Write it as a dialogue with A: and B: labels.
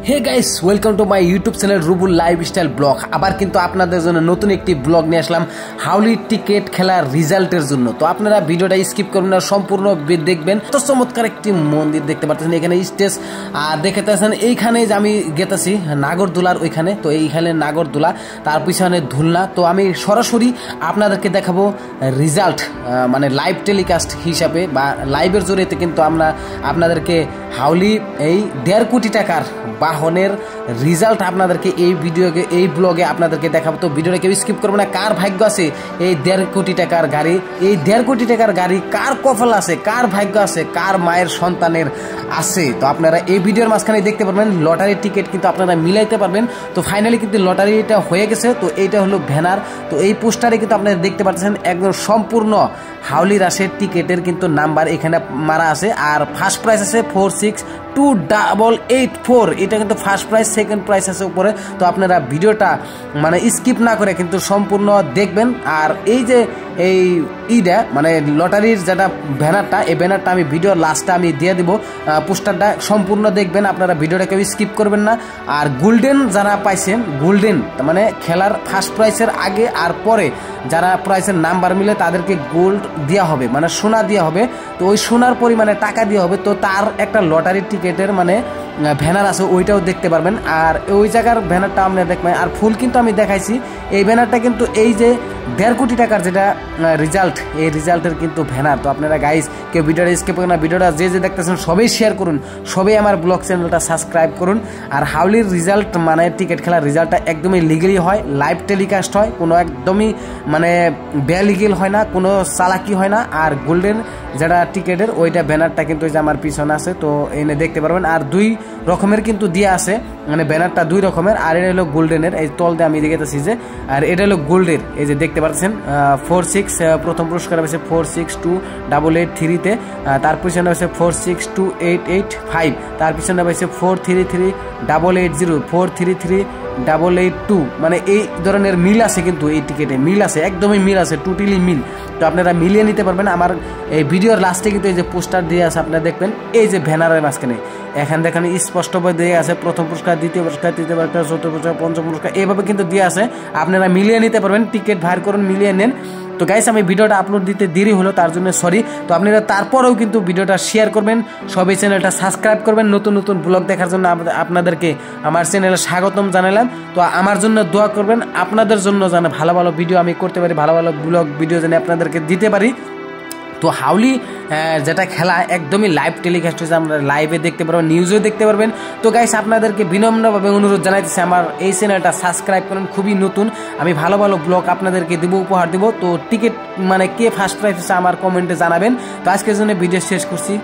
A: Hey guys, welcome to my YouTube channel Rubul lifestyle blog. আবার কিন্তু আপনাদের জন্য নতুন একটি ব্লগ নিয়ে আসলাম হাউলি টিকেট খেলার রিজাল্টের জন্য। তো আপনারা ভিডিওটা স্কিপ করবেন না, সম্পূর্ণ দেখবেন। তো চমৎকার একটি মন্দির দেখতে পাচ্ছেন, এখানে স্টেজ আর দেখতে পাচ্ছেন। এইখানে যে আমি গেতেছি নাগরদোলার ওইখানে, তো এইখানে নাগরদোলা, তার পিছনে ধুলনা। তো আমি সরাসরি আপনাদেরকে দেখাবো রিজাল্ট, মানে লাইভ টেলিকাস্ট হিসাবে বা লাইভের জরিয়েতে কিন্তু আমরা আপনাদেরকে হাউলি এই 1.5 কোটি টাকার বাহনের রিজাল্ট আপনাদেরকে এই ব্লগে আপনাদেরকে দেখাবো। তো ভিডিওটা কেউ স্কিপ করবে না। কার ভাগ্য আছে এই 1.5 কোটি টাকার গাড়ি, এই 1.5 কোটি টাকার গাড়ি কার কপাল আছে, কার ভাগ্য আছে, কার মায়ের সন্তানের আছে, তো আপনারা এই ভিডিওর মাঝখানে দেখতে পারবেন। লটারির টিকিট কিন্তু আপনারা মিলাইতে পারবেন। তো ফাইনালি কিন্তু লটারিটা হয়ে গেছে। তো এইটা হলো ব্যানার। তো এই পোস্টারে কিন্তু আপনারা দেখতে পাচ্ছেন একদম সম্পূর্ণ হাউলি রাশের টিকেটের কিন্তু নাম্বার এখানে মারা আছে। আর ফার্স্ট প্রাইস আছে 462884, এটা কিন্তু ফার্স্ট প্রাইস। সেকেন্ড প্রাইস আছে উপরে। তো আপনারা ভিডিওটা মানে স্কিপ না করে কিন্তু সম্পূর্ণ দেখবেন। আর এই যে মানে লটারির যেটা ব্যানারটা, এই ব্যানারটা আমি ভিডিওর লাস্টে আমি দিয়ে দিব। পোস্টারটা সম্পূর্ণ দেখবেন, আপনারা ভিডিওটা কেউ স্কিপ করবেন না। আর গোল্ডেন যারা পাইছেন, গোল্ডেন মানে খেলার ফার্স্ট প্রাইসের আগে আর পরে যারা প্রাইসের নাম্বার মিলে তাদেরকে গোল্ড দেওয়া হবে, মানে সোনা দেওয়া হবে। তো ওই সোনার পরিমাণে টাকা দেওয়া হবে। তো তার একটা লটারির টিকেটের মানে ব্যানার আছে, ওইটাও দেখতে পারবেন। আর ওই জায়গার ব্যানারটা আপনারা দেখবেন। আর ফুল কিন্তু আমি দেখাইছি। এই ব্যানারটা কিন্তু এই যে 1.5 কোটি টাকার যেটা রিজাল্ট, এই রিজাল্টের কিন্তু ব্যানার। তো আপনারা গাইস কেউ ভিডিওটা স্কিপ করুন না, ভিডিওটা যে দেখতেছেন সবাই শেয়ার করুন, সবাই আমার ব্লগ চ্যানেলটা সাবস্ক্রাইব করুন। আর হাউলির রিজাল্ট মানে টিকিট খেলার রিজাল্টটা একদমই লিগেলি হয়, লাইভ টেলিকাস্ট হয়, কোনো একদমই মানে বেলিগেল হয় না, কোনো চালাকি হয় না। আর গোল্ডেন যেটা টিকেটের ওইটা ব্যানারটা কিন্তু ওই যে আমার পিছনে আছে, তো এনে দেখতে পারবেন। আর 2 রকমের কিন্তু দিয়ে আছে, মানে ব্যানারটা 2 রকমের। আর এটা হলো গোল্ডেনের, এই তল দিয়ে আমি দেখেছি যে। আর এটা হলো গোল্ডের, এই যে দেখতে পাচ্ছেন 46 প্রথম পুরস্কার হয়েছে 462883-তে। তার পিছনে হয়েছে 462885, তার পিছনে হয়েছে 433880, 433882, মানে এই ধরনের মিল আছে কিন্তু এই টিকেটে, মিল আছে, একদমই মিল আছে, টোটালি মিল। তো আপনারা মিলিয়ে নিতে পারবেন। আমার এই ভিডিওর লাস্টে কিন্তু এই যে পোস্টার দিয়ে আছে, আপনারা দেখবেন এই যে ব্যানারের মাঝখানে এখানে দেখেন স্পষ্টভাবে দিয়ে আছে প্রথম পুরস্কার, দ্বিতীয় পুরস্কার, তৃতীয় পুরস্কার, চতুর্থ পুরস্কার, পঞ্চম পুরস্কার, এইভাবে কিন্তু দিয়ে আছে। আপনারা মিলিয়ে নিতে পারবেন, টিকিট ভার করুন, মিলিয়ে নেন। তো গাইস আমি ভিডিওটা আপলোড দিতে দেরি হলো, তার জন্য সরি। তো আপনারা তারপরেও কিন্তু ভিডিওটা শেয়ার করবেন, সবাই চ্যানেলটা সাবস্ক্রাইব করবেন। নতুন নতুন ব্লগ দেখার জন্য আপনাদেরকে আমার চ্যানেলে স্বাগতম জানালাম। তো আমার জন্য দোয়া করবেন, আপনাদের জন্য যেন ভালো ভালো ভিডিও আমি করতে পারি, ভালো ভালো ব্লগ ভিডিও যেন আপনাদেরকে দিতে পারি। তো হাউলি যেটা খেলা একদমই লাইভ টেলিকাস্ট হয়েছে, আমরা লাইভে দেখতে পারবেন, নিউজেও দেখতে পারবেন। তো গাইস আপনাদেরকে বিনম্রভাবে অনুরোধ জানাইতেছি আমার এই চ্যানেলটা সাবস্ক্রাইব করেন, খুবই নতুন। আমি ভালো ভালো ব্লগ আপনাদেরকে দেবো, উপহার দেবো। তো টিকিট মানে কে ফার্স্ট প্রাইজ হচ্ছে আমার কমেন্টে জানাবেন। তো আজকের জন্য ভিডিও শেষ করছি।